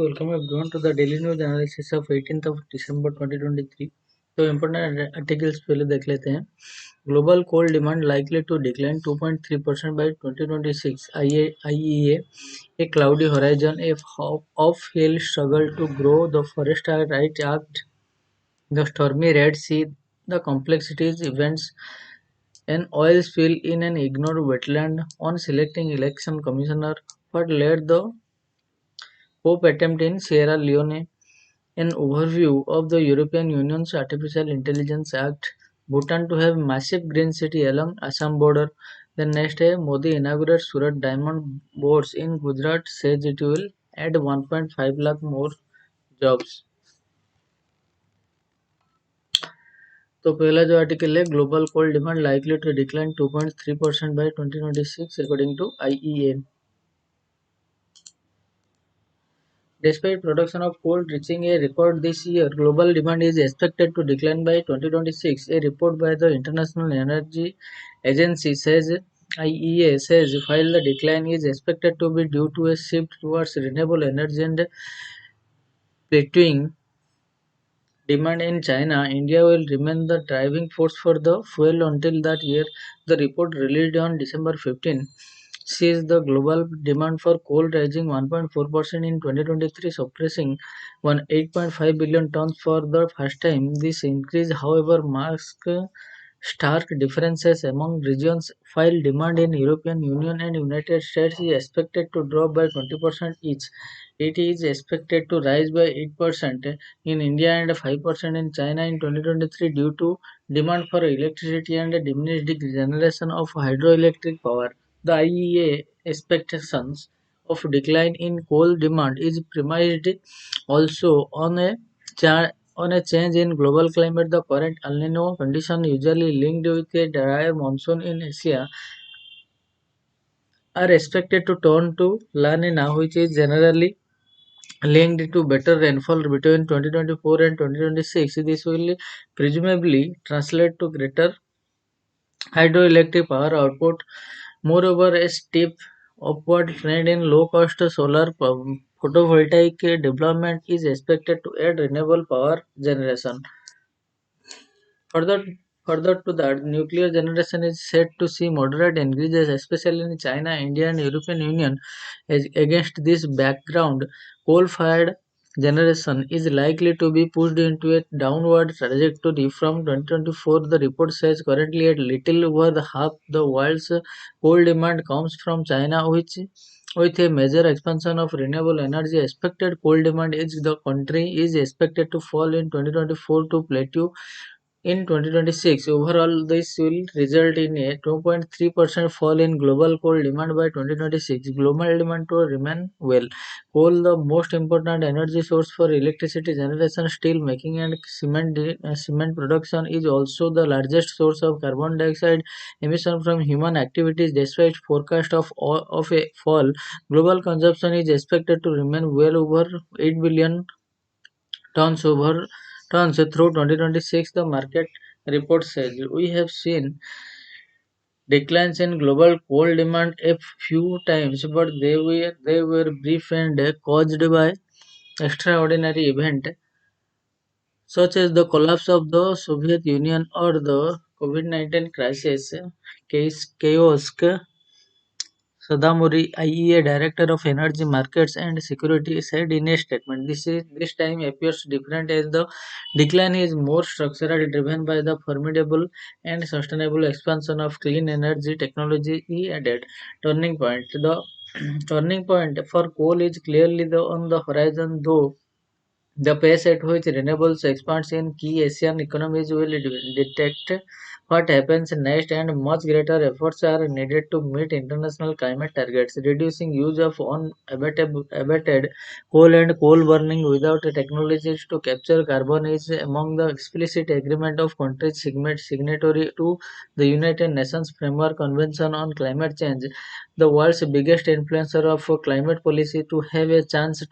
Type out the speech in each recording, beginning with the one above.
welcome everyone to the daily news analysis of 18th of December 2023. तो important articles पहले देख लेते हैं. Global coal demand likely to decline 2.3% by 2026. IEA, a cloudy horizon, a off-hill struggle to grow the Forest Right Act, the stormy Red Sea, the complexities, events, an oil spill in an ignored wetland on selecting election commissioner, what led the Pope attempt in Sierra Leone. An overview of the European Union's Artificial Intelligence Act, Bhutan to have massive green city along Assam border. Then next day, Modi inaugurates Surat diamond boards in Gujarat, says it will add 1.5 lakh more jobs. तो पहला जो article है global coal demand likely to decline 2.3% by 2026 according to IEA. Despite production of coal reaching a record this year, global demand is expected to decline by 2026. A report by the International Energy Agency says IEA says while the decline is expected to be due to a shift towards renewable energy and plateauing demand in China, India will remain the driving force for the fuel until that year. The report released on December 15 sees the global demand for coal rising 1.4% in 2023, suppressing 8.5 billion tons for the first time. This increase, however, marks stark differences among regions. While demand in European Union and United States is expected to drop by 20% each, it is expected to rise by 8% in India and 5% in China in 2023 due to demand for electricity and diminished generation of hydroelectric power. The IEA expectations of decline in coal demand is premised also on a change in global climate. The current El Nino condition, usually linked with a drier monsoon in Asia, are expected to turn to La Nina, which is generally linked to better rainfall between 2024 and 2026. This will presumably translate to greater hydroelectric power output. Moreover, a steep upward trend in low-cost solar photovoltaic development is expected to aid renewable power generation. Further, further to that, nuclear generation is set to see moderate increases, especially in China, India, and European Union. Against this background, coal-fired generation is likely to be pushed into a downward trajectory from 2024. The report says currently at little over the half the world's coal demand comes from China, which with a major expansion of renewable energy expected, coal demand in the country is expected to fall in 2024 to plateau in 2026. Overall, this will result in a 2.3% fall in global coal demand by 2026. Global demand to remain well. Coal, the most important energy source for electricity generation, steel making, and cement production, is also the largest source of carbon dioxide emission from human activities. Despite forecast of a fall, global consumption is expected to remain well over 8 billion tons over tons through 2026, the market report says. We have seen declines in global coal demand a few times, but they were brief and caused by extraordinary events such as the collapse of the Soviet Union or the COVID-19 crisis. Kiosk Sadamuri, IEA Director of Energy Markets and Security, said in a statement, This time appears different as the decline is more structural, driven by the formidable and sustainable expansion of clean energy technology," he added. Turning point. The turning point for coal is clearly on the horizon, though the pace at which renewables expands in key Asian economies will detect what happens next, and much greater efforts are needed to meet international climate targets. Reducing use of unabated coal and coal burning without technologies to capture carbon is among the explicit agreement of countries signatory to the United Nations Framework Convention on Climate Change, the world's biggest influencer of climate policy. To have a chance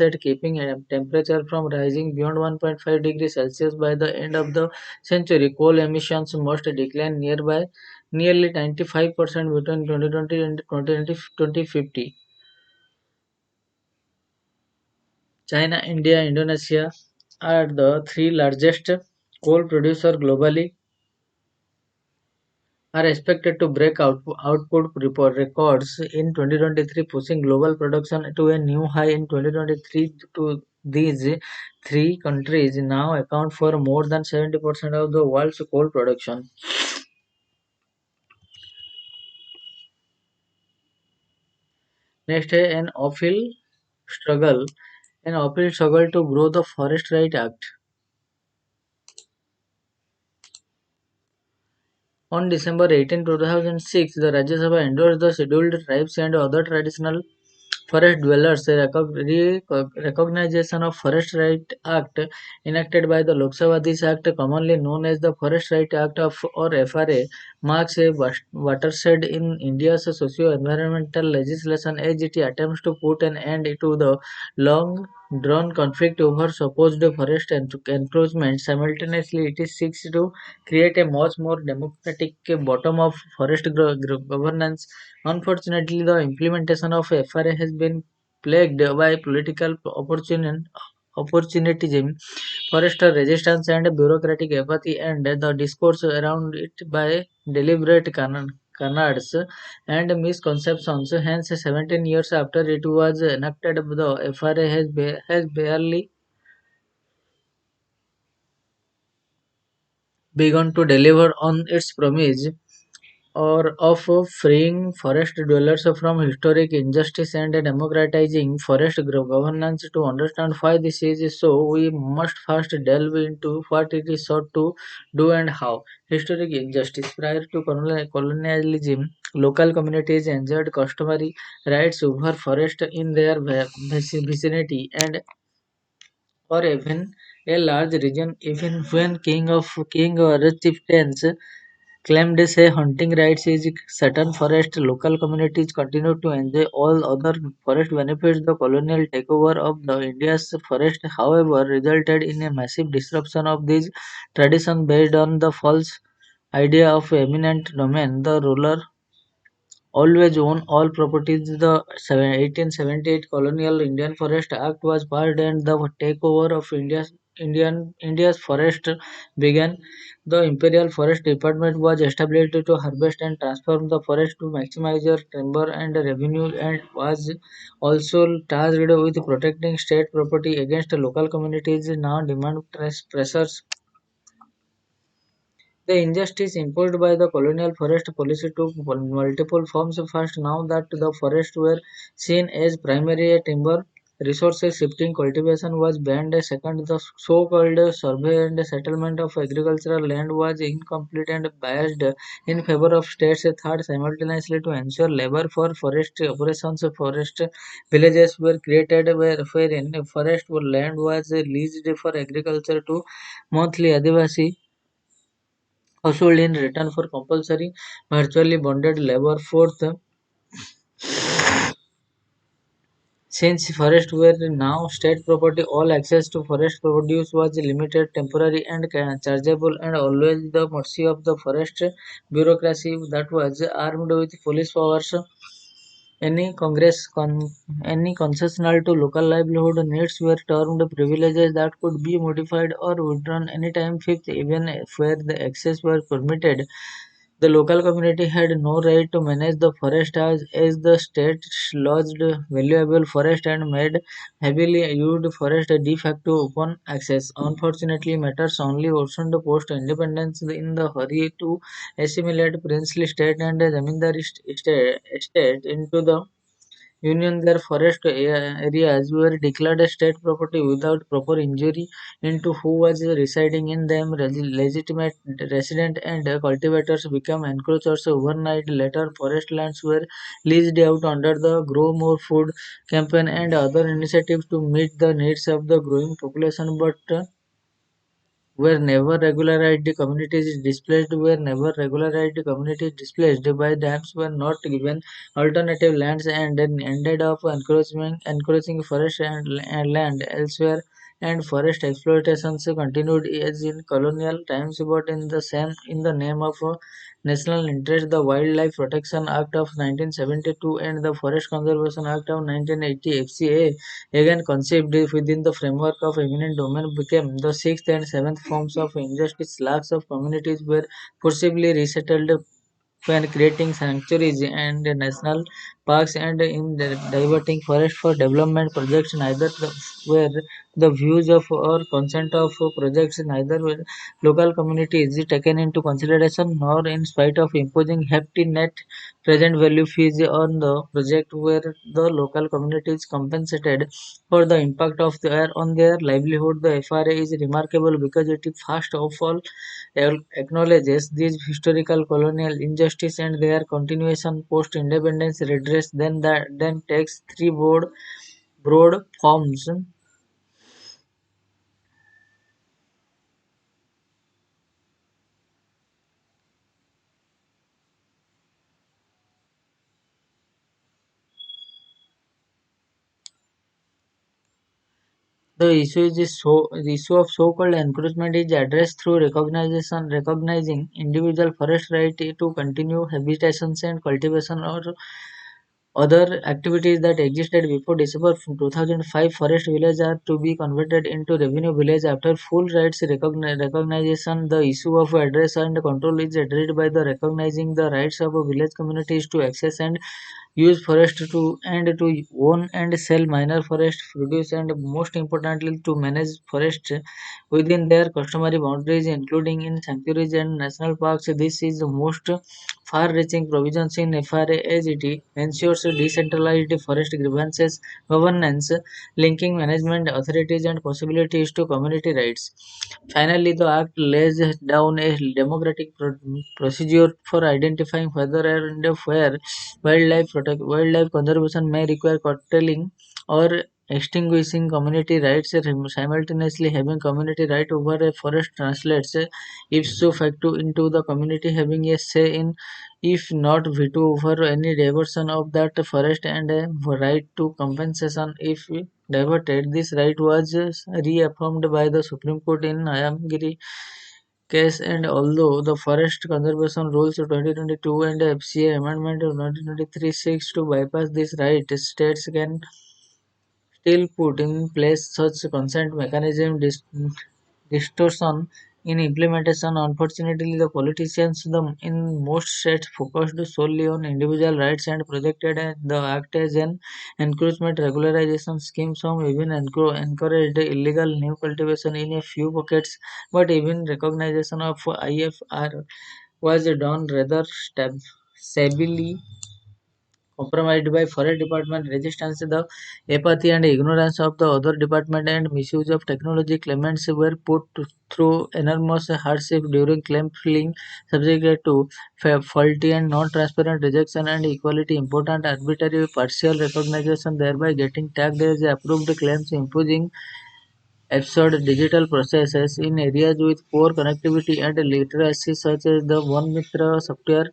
at keeping temperature from rising beyond 1.5 degrees Celsius by the end of the century, coal emissions must decline nearly 95% between 2020 and 2050. China, India, Indonesia are the three largest coal producers globally, are expected to break output report records in 2023, pushing global production to a new high in 2023. To these three countries now account for more than 70% of the world's coal production. Next, struggle, an uphill struggle to grow the Forest Right Act. On December 18, 2006, the Rajya Sabha endorsed the Scheduled Tribes and other traditional forest dwellers recognition of Forest Right Act enacted by the Lok Sabha. This act, commonly known as the Forest Right Act of or FRA, marks a watershed in India's socio-environmental legislation as it attempts to put an end to the long-drawn conflict over supposed forest encroachment. Simultaneously, it seeks to create a much more democratic bottom-up forest governance. Unfortunately, the implementation of FRA has been plagued by political opportunism, forester resistance, and bureaucratic apathy, and the discourse around it by deliberate canards and misconceptions. Hence, 17 years after it was enacted, the FRA has barely begun to deliver on its promise or of freeing forest dwellers from historic injustice and democratizing forest governance. To understand why this is so, we must first delve into what it is sought to do and how. Historic injustice. Prior to colonialism, local communities enjoyed customary rights over forest in their vicinity and or even a large region. Even when king or chieftains claimed say hunting rights in certain forest, local communities continued to enjoy all other forest benefits. The colonial takeover of the India's forest, however, resulted in a massive disruption of these traditions based on the false idea of eminent domain. The ruler always own all properties. The 1878 Colonial Indian Forest Act was passed and the takeover of India's forest began. The Imperial Forest Department was established to harvest and transform the forest to maximize their timber and revenue, and was also tasked with protecting state property against local communities now demand pressures. The injustice imposed by the colonial forest policy took multiple forms. First, now that the forests were seen as primary timber resources, shifting cultivation was banned. Second, the so-called survey and settlement of agricultural land was incomplete and biased in favor of states. Third, simultaneously to ensure labor for forest operations, forest villages were created wherein forest land was leased for agriculture to monthly Adivasi household in return for compulsory virtually bonded labor. Fourth, since forests were now state property, all access to forest produce was limited, temporary, and chargeable, and always the mercy of the forest bureaucracy that was armed with police powers. Any any concessional to local livelihood needs were termed privileges that could be modified or withdrawn anytime. Fifth, even where the access were permitted, the local community had no right to manage the forest as the state lodged valuable forest and made heavily used forest de facto open access. Unfortunately, matters only worsened post independence in the hurry to assimilate princely state and zamindari state into the Union. Their forest areas were declared as state property without proper inquiry into who was residing in them. Legitimate residents and cultivators became encroachers overnight. Later, forest lands were leased out under the Grow More Food campaign and other initiatives to meet the needs of the growing population, but were never regularized. Communities displaced by dams were not given alternative lands and then ended up encouraging forest and land elsewhere, and forest exploitations continued as in colonial times but in the name of national interest, the Wildlife Protection Act of 1972 and the Forest Conservation Act of 1980 FCA, again conceived within the framework of eminent domain, became the sixth and seventh forms of injustice. Lakhs of communities were forcibly resettled when creating sanctuaries and national parks and in diverting forest for development projects. Neither were the views of or consent of projects, neither were local communities taken into consideration, nor in spite of imposing hefty net present value fees on the project were the local communities compensated for the impact of their on their livelihood. The FRA is remarkable because it is first of all acknowledges these historical colonial injustice and their continuation post-independence redress, then takes three broad forms. The issue of so-called encroachment is addressed through recognizing individual forest right to continue habitations and cultivation or other activities that existed before December 2005. Forest villages are to be converted into revenue village after full rights recognition. The issue of address and control is addressed by the recognizing the rights of village communities to access and use forest to own and sell minor forest produce, and most importantly to manage forest within their customary boundaries, including in sanctuaries and national parks. This is the most far-reaching provisions in FRA as it ensures decentralized forest grievances governance, linking management authorities and possibilities to community rights. Finally, the Act lays down a democratic procedure for identifying whether and where wildlife conservation may require curtailing or extinguishing community rights. Simultaneously having community right over a forest translates ipso facto into the community having a say in, if not veto, over any diversion of that forest, and a right to compensation if diverted. This right was reaffirmed by the Supreme Court in Ayamgiri case, and although the Forest Conservation Rules of 2022 and the FCA Amendment of 1923 seeks to bypass this right, states can still put in place such consent mechanism distortion in implementation. Unfortunately, the politicians in most states focused solely on individual rights and projected the act as an encroachment regularization scheme. Some even encouraged illegal new cultivation in a few pockets, but even recognition of IFR was done rather stably compromised by forest department resistance, the apathy and ignorance of the other department, and misuse of technology. Claimants were through enormous hardship during claim filing, subjected to faulty and non-transparent rejection and equality important arbitrary partial recognition, thereby getting tagged as approved claims, imposing absurd digital processes in areas with poor connectivity and literacy, such as the One Mitra software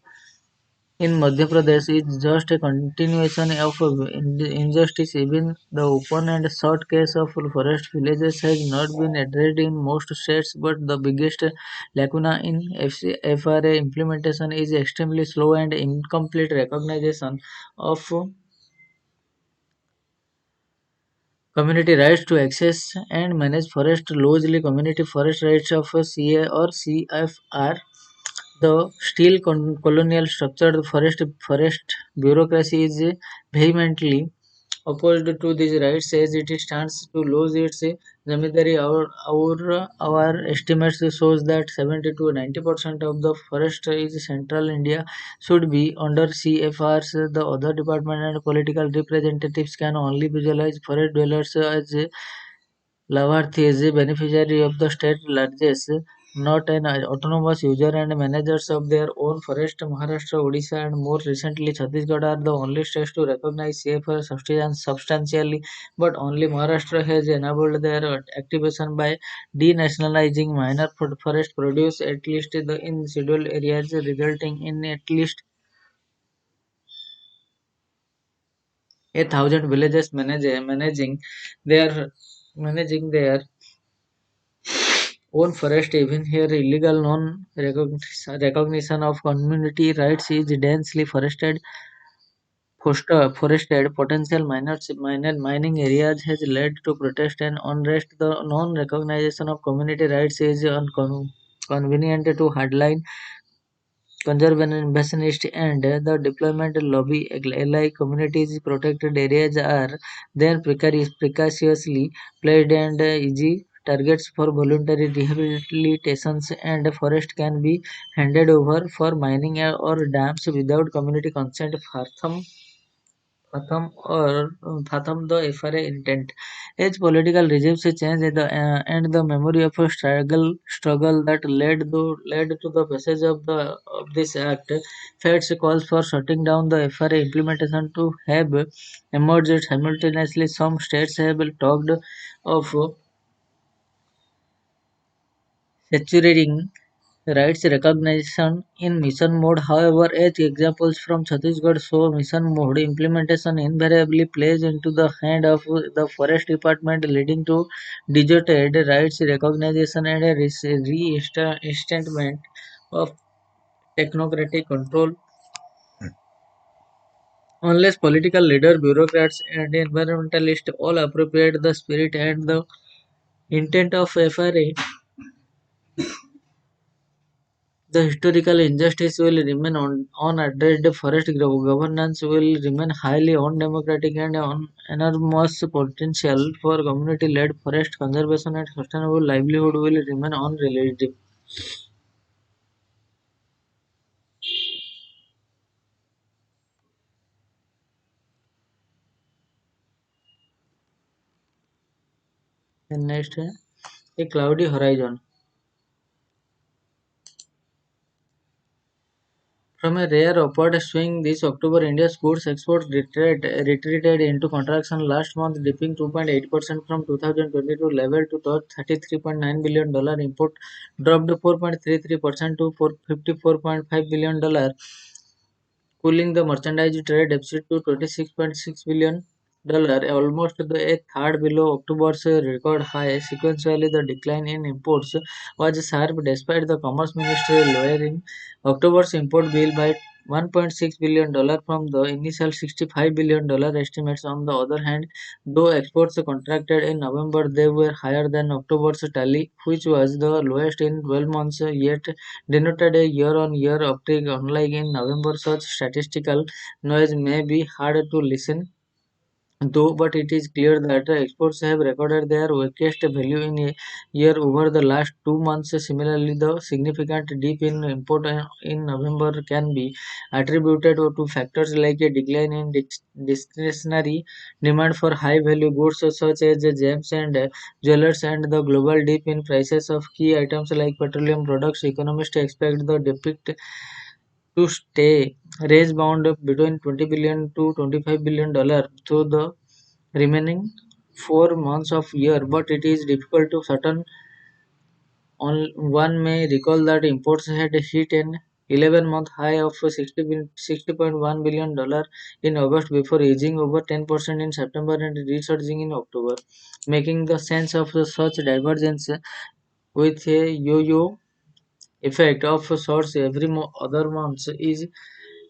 in Madhya Pradesh, is just a continuation of injustice. Even the open and short case of forest villages has not been addressed in most states, but the biggest lacuna in FRA implementation is extremely slow and incomplete recognition of community rights to access and manage forest. Largely community forest rights of CA or CFR. The still colonial structured forest bureaucracy is vehemently opposed to these rights as it stands to lose its zamindari. Our estimates shows that 70 to 90% of the forest is central India should be under CFRs. The other department and political representatives can only visualize forest dwellers as Laभार्थी is a beneficiary of the state largesse, not an autonomous user and managers of their own forest. Maharashtra, Odisha, and more recently Chhattisgarh are the only states to recognize CFR substantially, but only Maharashtra has enabled their activation by denationalizing minor forest produce, at least in scheduled areas, resulting in at least 1,000 villages their managing their own forest. Even here, illegal non-recognition of community rights is densely forested potential minor mining areas has led to protest and unrest. The non-recognition of community rights is convenient to hardline conservationists and the deployment lobby. Allied communities protected areas are then precariously placed and easy targets for voluntary rehabilitations, and forest can be handed over for mining or dams without community consent. Fathom the FRA intent. As political regimes change and the memory of a struggle that led to the passage of this act, Feds calls for shutting down the FRA implementation to have emerged simultaneously. Some states have talked of saturating rights recognition in mission mode. However, as examples from Chhattisgarh show, mission mode implementation invariably plays into the hand of the forest department, leading to distorted rights recognition and a reinstatement of technocratic control. Unless political leaders, bureaucrats, and environmentalists all appropriate the spirit and the intent of FRA, the historical injustice will remain unaddressed. Forest governance will remain highly undemocratic and enormous potential for community-led forest conservation and sustainable livelihood will remain unrealistic. And next, a cloudy horizon. From a rare upward swing this October, India's goods exports retreated into contraction last month, dipping 2.8% from 2022 level to $33.9 billion. Import dropped 4.33% to $54.5 billion, cooling the merchandise trade deficit to $26.6 billion, almost a third below October's record high. Sequentially, the decline in imports was sharp despite the Commerce Ministry lowering October's import bill by $1.6 billion from the initial $65 billion estimates. On the other hand, though exports contracted in November, they were higher than October's tally, which was the lowest in 12 months, yet denoted a year-on-year uptick. Unlike in November, such statistical noise may be hard to listen though, but it is clear that exports have recorded their weakest value in a year over the last 2 months. Similarly, the significant dip in import in November can be attributed to factors like a decline in discretionary demand for high value goods such as gems and jewelers and the global dip in prices of key items like petroleum products. Economists expect the dip to stay range bound between 20 billion to $25 billion through the remaining 4 months of year, but it is difficult to certain. One may recall that imports had hit an 11-month high of 60.1 billion dollars in August before easing over 10% in September and resurging in October, making the sense of such divergence with a yo-yo effect of sorts every other month is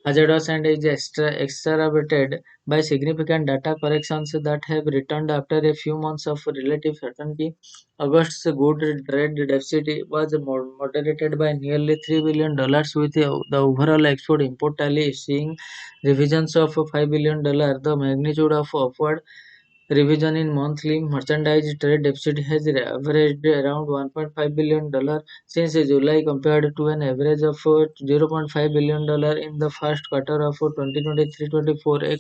hazardous and is exacerbated by significant data corrections that have returned after a few months of relative certainty. August's good trade deficit was moderated by nearly $3 billion, with the overall export import tally seeing revisions of $5 billion. The magnitude of upward revision in monthly merchandise trade deficit has averaged around $1.5 billion since July, compared to an average of $0.5 billion in the first quarter of 2023-24. A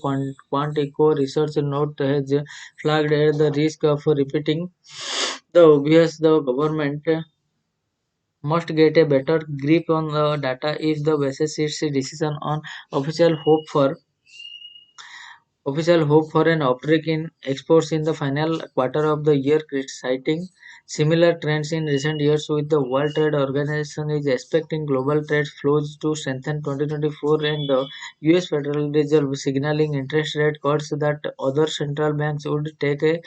Quantico research note has flagged at the risk of repeating the obvious. The government must get a better grip on the data if the basis its decision on official hope for Official hope for an uptick in exports in the final quarter of the year, citing similar trends in recent years, with the World Trade Organization is expecting global trade flows to strengthen 2024 and the US Federal Reserve signaling interest rate cuts that other central banks would take a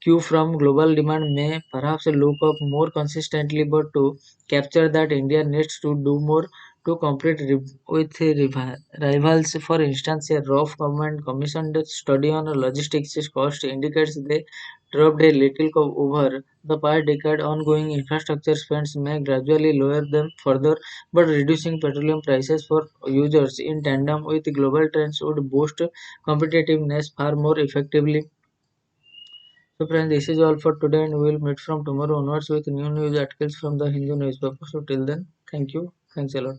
cue from global demand may perhaps look up more consistently, but to capture that, India needs to do more to compete with rivals. For instance, a rough government commissioned study on logistics cost indicates they dropped a little over the past decade. Ongoing infrastructure spends may gradually lower them further, but reducing petroleum prices for users in tandem with global trends would boost competitiveness far more effectively. So friends, this is all for today, and we will meet from tomorrow onwards with new news articles from the Hindu newspaper. So till then, thank you. Thanks a lot.